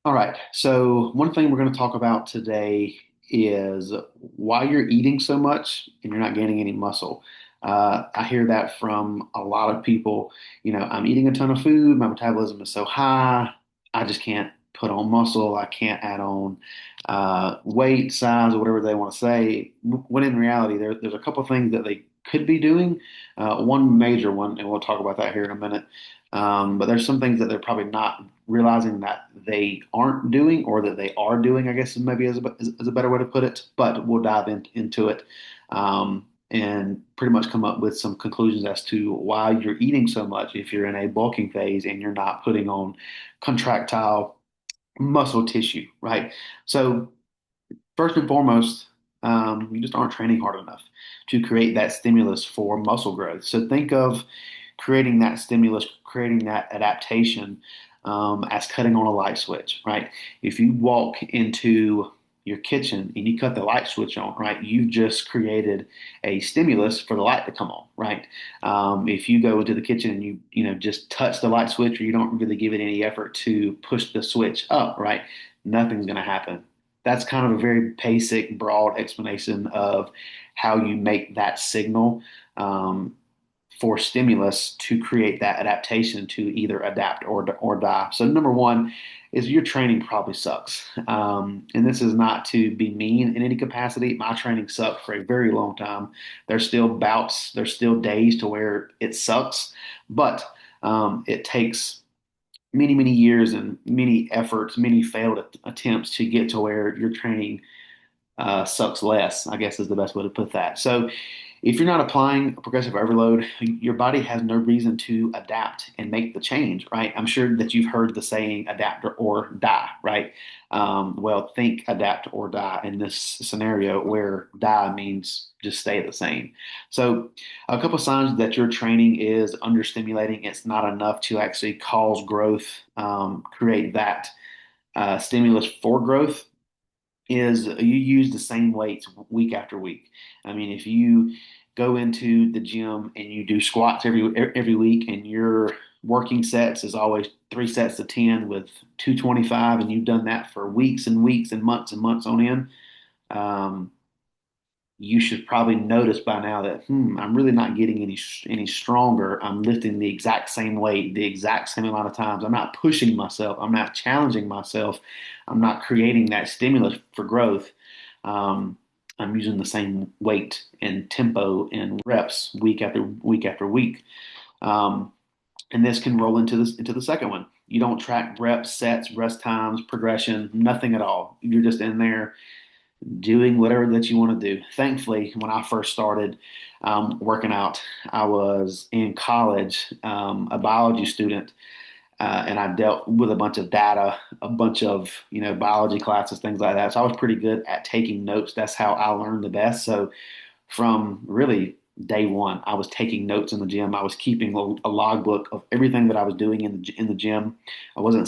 All right. So, one thing we're going to talk about today is why you're eating so much and you're not gaining any muscle. I hear that from a lot of people. I'm eating a ton of food, my metabolism is so high, I just can't put on muscle, I can't add on weight, size, or whatever they want to say. When in reality, there's a couple of things that they could be doing. One major one, and we'll talk about that here in a minute. But there's some things that they're probably not realizing that they aren't doing or that they are doing, I guess maybe is a better way to put it. But we'll dive into it and pretty much come up with some conclusions as to why you're eating so much if you're in a bulking phase and you're not putting on contractile muscle tissue, right? So, first and foremost, you just aren't training hard enough to create that stimulus for muscle growth. So think of creating that stimulus, creating that adaptation as cutting on a light switch, right? If you walk into your kitchen and you cut the light switch on, right, you've just created a stimulus for the light to come on, right? If you go into the kitchen and you just touch the light switch or you don't really give it any effort to push the switch up, right, nothing's going to happen. That's kind of a very basic, broad explanation of how you make that signal for stimulus to create that adaptation to either adapt or die. So number one is your training probably sucks, and this is not to be mean in any capacity. My training sucked for a very long time. There's still bouts, there's still days to where it sucks, but it takes many years and many efforts, many failed attempts to get to where your training sucks less, I guess is the best way to put that. So if you're not applying a progressive overload, your body has no reason to adapt and make the change, right? I'm sure that you've heard the saying adapt or die, right? Well, think adapt or die in this scenario where die means just stay the same. So, a couple signs that your training is understimulating, it's not enough to actually cause growth, create that stimulus for growth is you use the same weights week after week. I mean, if you go into the gym and you do squats every week and your working sets is always 3 sets of 10 with 225 and you've done that for weeks and weeks and months on end, um, you should probably notice by now that I'm really not getting any stronger. I'm lifting the exact same weight, the exact same amount of times. I'm not pushing myself. I'm not challenging myself. I'm not creating that stimulus for growth. Um, I'm using the same weight and tempo and reps week after week after week. Um, and this can roll into the second one. You don't track reps, sets, rest times, progression, nothing at all. You're just in there doing whatever that you want to do. Thankfully, when I first started working out, I was in college, a biology student, and I dealt with a bunch of data, a bunch of biology classes, things like that. So I was pretty good at taking notes. That's how I learned the best. So from really day one, I was taking notes in the gym. I was keeping a logbook of everything that I was doing in the gym. I wasn't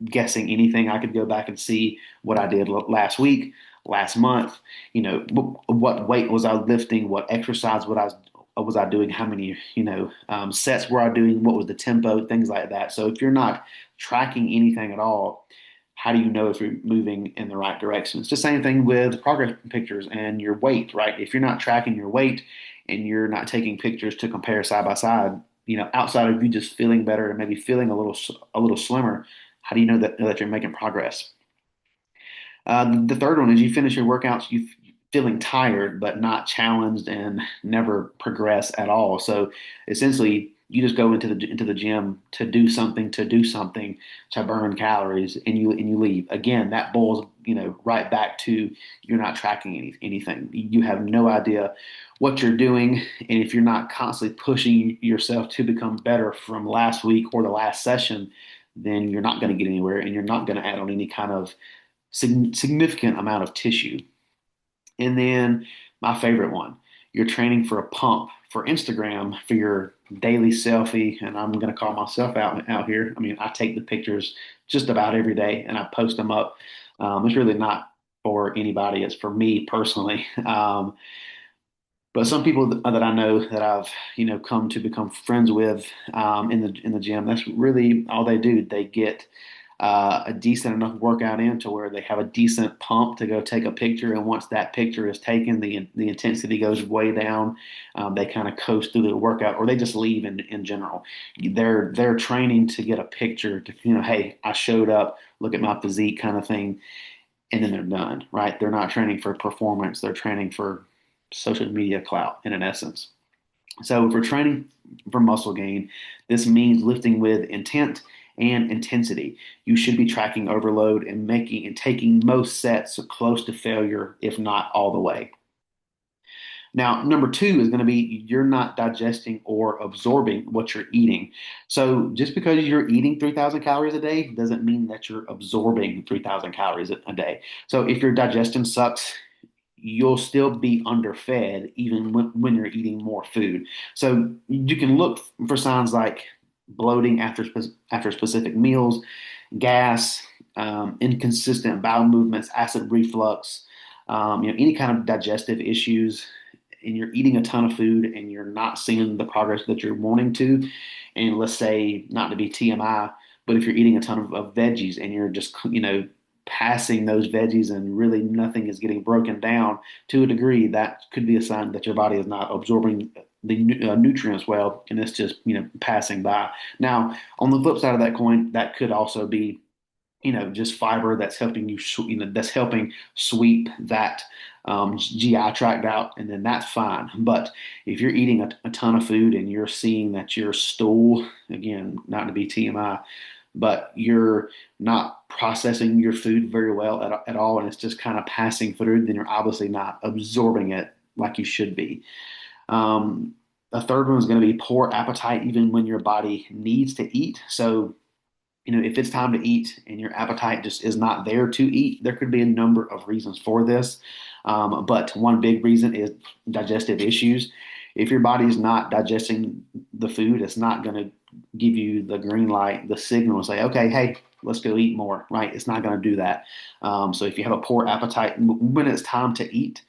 guessing anything. I could go back and see what I did last week, last month. What weight was I lifting? What exercise was I doing? How many sets were I doing? What was the tempo? Things like that. So if you're not tracking anything at all, how do you know if you're moving in the right direction? It's the same thing with progress pictures and your weight, right? If you're not tracking your weight and you're not taking pictures to compare side by side, outside of you just feeling better and maybe feeling a little slimmer, how do you know that you're making progress? The third one is you finish your workouts, you feeling tired but not challenged and never progress at all. So essentially, you just go into the gym to do something to burn calories, and you leave. Again, that boils right back to you're not tracking anything. You have no idea what you're doing, and if you're not constantly pushing yourself to become better from last week or the last session, then you're not going to get anywhere, and you're not going to add on any kind of significant amount of tissue. And then my favorite one, you're training for a pump for Instagram for your daily selfie. And I'm going to call myself out here. I mean, I take the pictures just about every day and I post them up. It's really not for anybody. It's for me personally. But some people that I know that I've come to become friends with in the gym, that's really all they do. They get a decent enough workout in to where they have a decent pump to go take a picture. And once that picture is taken, the intensity goes way down. They kind of coast through the workout, or they just leave in general. They're training to get a picture to, hey, I showed up, look at my physique kind of thing, and then they're done, right? They're not training for performance. They're training for social media clout in an essence. So if we're training for muscle gain, this means lifting with intent and intensity. You should be tracking overload and making and taking most sets close to failure, if not all the way. Now, number two is going to be you're not digesting or absorbing what you're eating. So just because you're eating 3,000 calories a day doesn't mean that you're absorbing 3,000 calories a day. So if your digestion sucks, you'll still be underfed even when you're eating more food. So you can look for signs like bloating after specific meals, gas, inconsistent bowel movements, acid reflux, any kind of digestive issues, and you're eating a ton of food and you're not seeing the progress that you're wanting to. And let's say, not to be TMI, but if you're eating a ton of veggies and you're just, passing those veggies and really nothing is getting broken down to a degree, that could be a sign that your body is not absorbing the nutrients well, and it's just, passing by. Now, on the flip side of that coin, that could also be, just fiber that's helping you, that's helping sweep that GI tract out, and then that's fine. But if you're eating a ton of food and you're seeing that your stool, again, not to be TMI, but you're not processing your food very well at all, and it's just kind of passing through, then you're obviously not absorbing it like you should be. The third one is going to be poor appetite, even when your body needs to eat. So if it's time to eat and your appetite just is not there to eat, there could be a number of reasons for this. But one big reason is digestive issues. If your body is not digesting the food, it's not going to give you the green light, the signal to say, okay, hey, let's go eat more, right? It's not going to do that. So if you have a poor appetite when it's time to eat,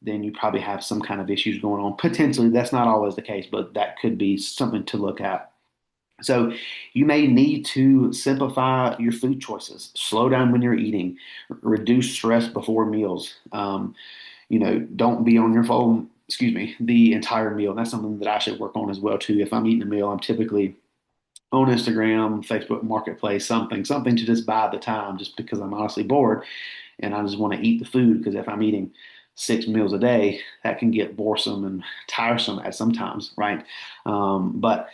then you probably have some kind of issues going on. Potentially, that's not always the case, but that could be something to look at. So you may need to simplify your food choices, slow down when you're eating, reduce stress before meals. Don't be on your phone, excuse me, the entire meal. And that's something that I should work on as well too. If I'm eating a meal, I'm typically on Instagram, Facebook Marketplace, something to just buy the time just because I'm honestly bored and I just want to eat the food because if I'm eating 6 meals a day, that can get boresome and tiresome at sometimes, right? But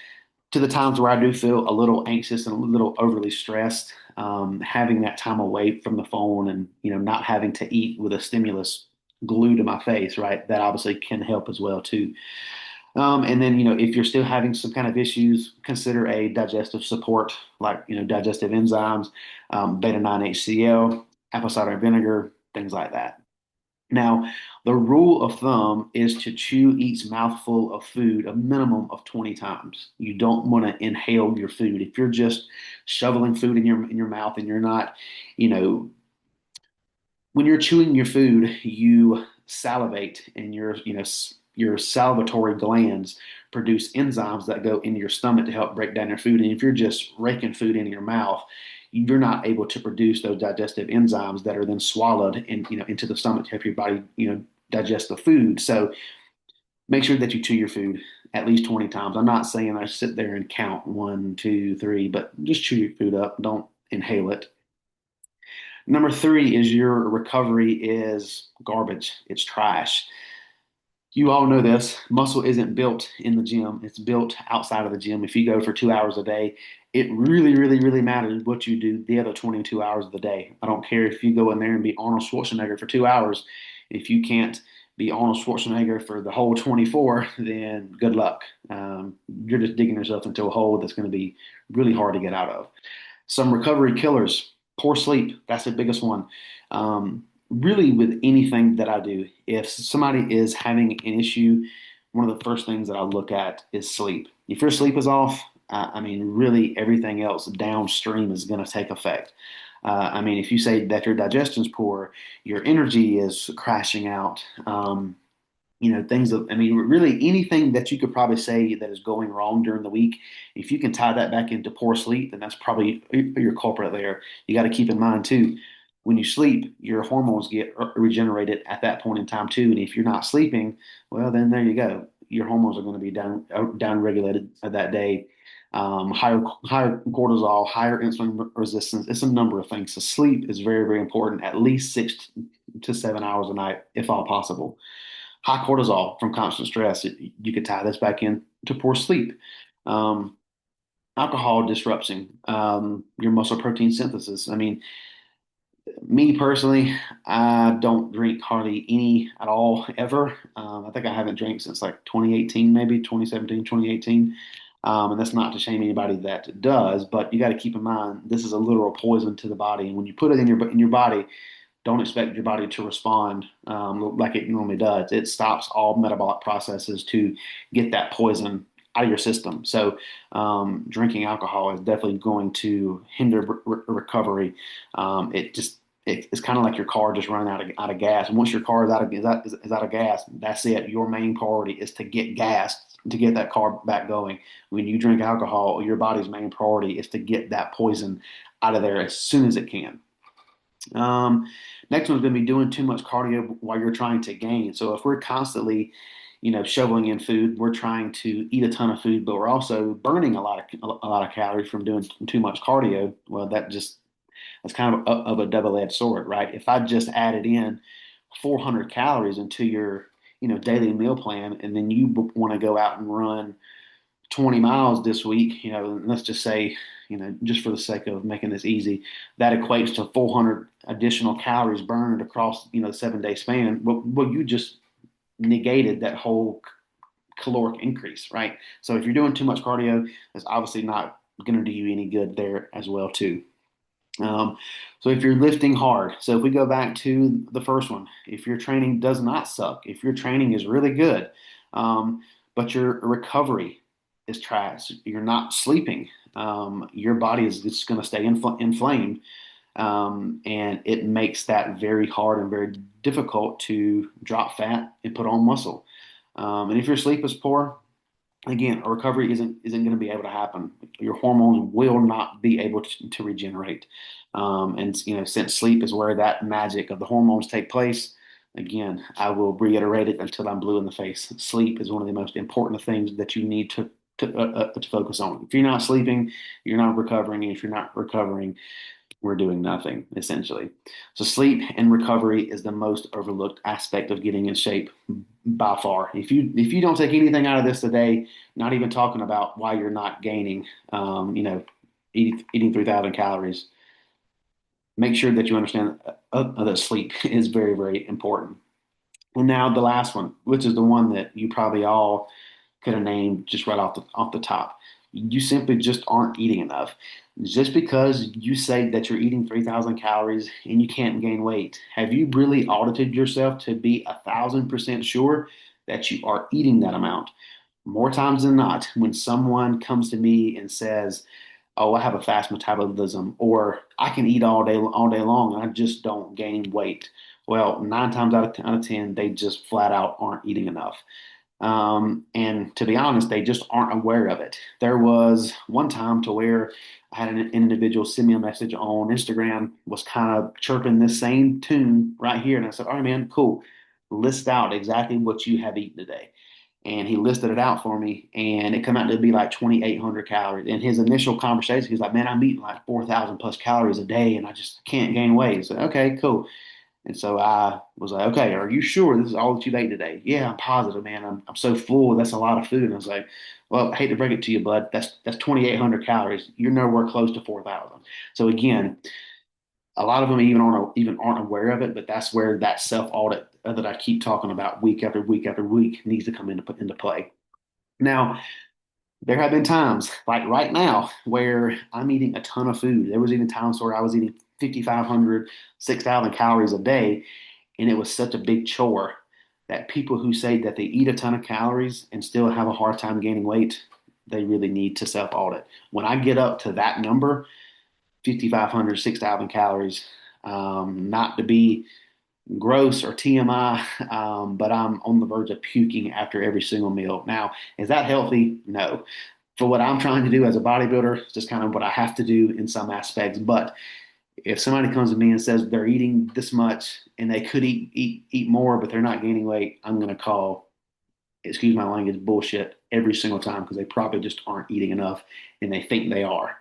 to the times where I do feel a little anxious and a little overly stressed, having that time away from the phone and not having to eat with a stimulus glued to my face, right? That obviously can help as well too. And then if you're still having some kind of issues, consider a digestive support like digestive enzymes, beta 9 HCl, apple cider vinegar, things like that. Now, the rule of thumb is to chew each mouthful of food a minimum of 20 times. You don't want to inhale your food. If you're just shoveling food in your mouth and you're not, you know, when you're chewing your food, you salivate and your salivatory glands produce enzymes that go into your stomach to help break down your food. And if you're just raking food into your mouth, you're not able to produce those digestive enzymes that are then swallowed into the stomach to help your body, digest the food. So make sure that you chew your food at least 20 times. I'm not saying I sit there and count one, two, three, but just chew your food up. Don't inhale it. Number three is your recovery is garbage. It's trash. You all know this. Muscle isn't built in the gym. It's built outside of the gym. If you go for 2 hours a day, it really, really, really matters what you do the other 22 hours of the day. I don't care if you go in there and be Arnold Schwarzenegger for 2 hours. If you can't be Arnold Schwarzenegger for the whole 24, then good luck. You're just digging yourself into a hole that's going to be really hard to get out of. Some recovery killers, poor sleep. That's the biggest one. Really, with anything that I do, if somebody is having an issue, one of the first things that I look at is sleep. If your sleep is off, I mean, really everything else downstream is going to take effect. I mean, if you say that your digestion's poor, your energy is crashing out. Things that, I mean, really anything that you could probably say that is going wrong during the week, if you can tie that back into poor sleep, then that's probably your culprit there. You got to keep in mind too, when you sleep, your hormones get regenerated at that point in time too. And if you're not sleeping, well, then there you go. Your hormones are going to be down regulated that day. Higher cortisol, higher insulin resistance. It's a number of things. So sleep is very, very important. At least 6 to 7 hours a night, if all possible. High cortisol from constant stress. You could tie this back in to poor sleep. Um, Alcohol disrupting your muscle protein synthesis. I mean, me personally, I don't drink hardly any at all ever. I think I haven't drank since like 2018, maybe 2017, 2018. And that's not to shame anybody that does, but you got to keep in mind this is a literal poison to the body. And when you put it in your body, don't expect your body to respond like it normally does. It stops all metabolic processes to get that poison out of your system. So, drinking alcohol is definitely going to hinder recovery. It's kind of like your car just running out of gas. And once your car is out of gas, that's it. Your main priority is to get gas to get that car back going. When you drink alcohol, your body's main priority is to get that poison out of there as soon as it can. Um, Next one's going to be doing too much cardio while you're trying to gain. So if we're constantly, shoveling in food, we're trying to eat a ton of food, but we're also burning a lot of calories from doing too much cardio. Well, that's kind of a double-edged sword, right? If I just added in 400 calories into your, daily meal plan, and then you want to go out and run 20 miles this week, let's just say, just for the sake of making this easy, that equates to 400 additional calories burned across, the 7 day span. Well, you just negated that whole caloric increase, right? So if you're doing too much cardio, that's obviously not going to do you any good there as well, too. Um, so if you're lifting hard, so if we go back to the first one, if your training does not suck, if your training is really good, um, but your recovery is trash, you're not sleeping, your body is just going to stay inflamed, and it makes that very hard and very difficult to drop fat and put on muscle. And if your sleep is poor, again, a recovery isn't going to be able to happen. Your hormones will not be able to regenerate. And since sleep is where that magic of the hormones take place, again, I will reiterate it until I'm blue in the face. Sleep is one of the most important things that you need to focus on. If you're not sleeping, you're not recovering. And if you're not recovering, we're doing nothing essentially. So sleep and recovery is the most overlooked aspect of getting in shape by far. If you don't take anything out of this today, not even talking about why you're not gaining, eating 3,000 calories, make sure that you understand that sleep is very, very important. And now the last one, which is the one that you probably all could have named just right off the top. You simply just aren't eating enough. Just because you say that you're eating 3,000 calories and you can't gain weight, have you really audited yourself to be 1,000% sure that you are eating that amount? More times than not, when someone comes to me and says, "Oh, I have a fast metabolism," or "I can eat all day long and I just don't gain weight," well, 9 times out of 10, they just flat out aren't eating enough. And to be honest, they just aren't aware of it. There was one time to where I had an individual send me a message on Instagram, was kind of chirping this same tune right here. And I said, "All right, man, cool. List out exactly what you have eaten today." And he listed it out for me, and it came out to be like 2,800 calories. In his initial conversation, he was like, "Man, I'm eating like 4,000 plus calories a day, and I just can't gain weight." I said, "Okay, cool." And so I was like, "Okay, are you sure this is all that you've ate today?" "Yeah, I'm positive, man. I'm so full. That's a lot of food." And I was like, "Well, I hate to break it to you, bud. That's 2,800 calories. You're nowhere close to 4,000." So again, a lot of them even aren't aware of it, but that's where that self audit that I keep talking about week after week after week needs to come into play. Now, there have been times, like right now, where I'm eating a ton of food. There was even times where I was eating 5,500, 6,000 calories a day, and it was such a big chore that people who say that they eat a ton of calories and still have a hard time gaining weight, they really need to self audit. When I get up to that number, 5,500, 6,000 calories, not to be gross or TMI, but I'm on the verge of puking after every single meal. Now, is that healthy? No. For what I'm trying to do as a bodybuilder, it's just kind of what I have to do in some aspects. But if somebody comes to me and says they're eating this much and they could eat more, but they're not gaining weight, I'm going to call, excuse my language, bullshit every single time because they probably just aren't eating enough and they think they are.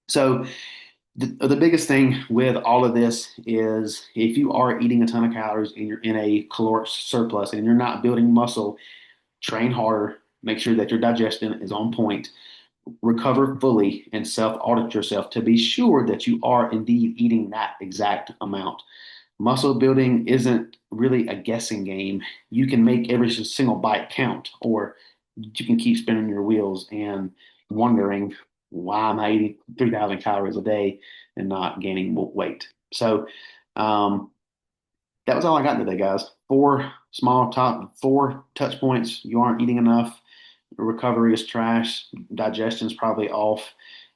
So the biggest thing with all of this is if you are eating a ton of calories and you're in a caloric surplus and you're not building muscle, train harder, make sure that your digestion is on point, recover fully, and self audit yourself to be sure that you are indeed eating that exact amount. Muscle building isn't really a guessing game. You can make every single bite count, or you can keep spinning your wheels and wondering why am I eating 3,000 calories a day and not gaining weight. So um, that was all I got today, guys. Four touch points. You aren't eating enough. Recovery is trash. Digestion's probably off,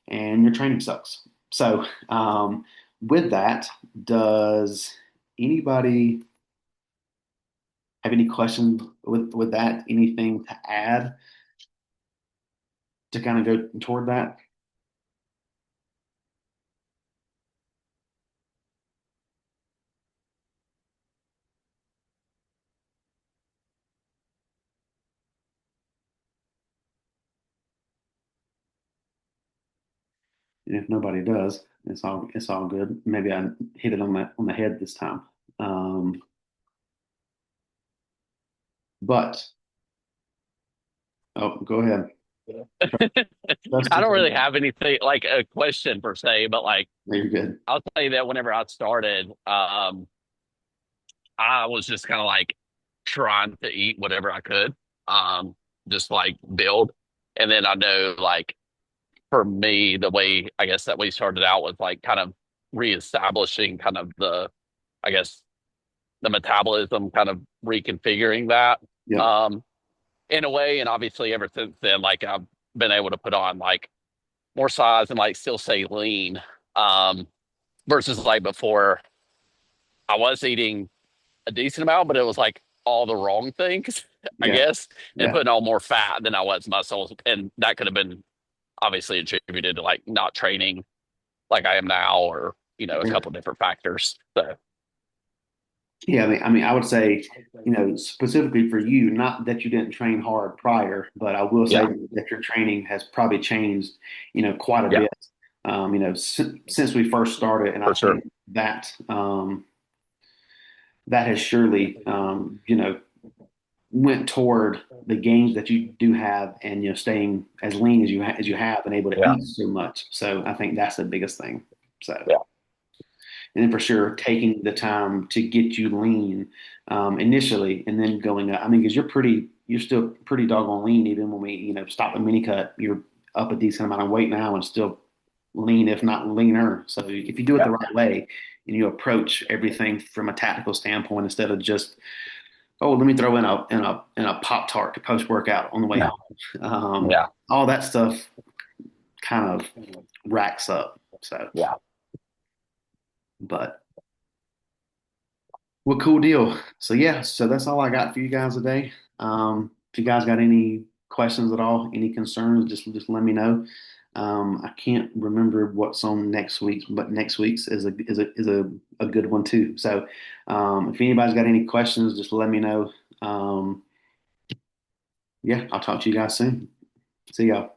and your training sucks. So with that, does anybody have any questions with that? Anything to add to kind of go toward that? And if nobody does, it's all good. Maybe I hit it on the head this time. Um, but oh, go ahead. I don't really Justin, have anything like a question per se, but like you're good. I'll tell you that whenever I started, I was just kind of like trying to eat whatever I could, um, just like build. And then I know like for me, the way I guess that we started out was like kind of reestablishing kind of I guess the metabolism, kind of reconfiguring that, Yep. um, in a way. And obviously ever since then, like I've been able to put on like more size and like still say lean, um, versus like before I was eating a decent amount, but it was like all the wrong things, I Yeah. guess, and Yeah. putting on more fat than I was muscle. And that could have been obviously attributed to like not training like I am now, or, a couple different factors. So, Yeah, I mean, I would say, specifically for you, not that you didn't train hard prior, but I will say yeah, that your training has probably changed, quite a yeah, bit, since we first started, and I for sure. think that has surely, went toward the gains that you do have, and staying as lean as you have, and able to Yeah, eat so much. So I think that's the biggest thing. So. yeah, And then for sure taking the time to get you lean initially, and then going up. I mean, because you're still pretty doggone lean even when we stop the mini cut. You're up a decent amount of weight now and still lean, if not leaner. So if you do it yeah, the right way and you approach everything from a tactical standpoint instead of just, oh, let me throw in a Pop Tart to post workout on the way yeah, home. Um, yeah, all that stuff kind of racks up. So, yeah. but. Well, cool deal. So yeah, so that's all I got for you guys today. If you guys got any questions at all, any concerns, just let me know. I can't remember what's on next week's, but next week's is a good one too. So if anybody's got any questions, just let me know. Yeah, I'll talk to you guys soon. See y'all.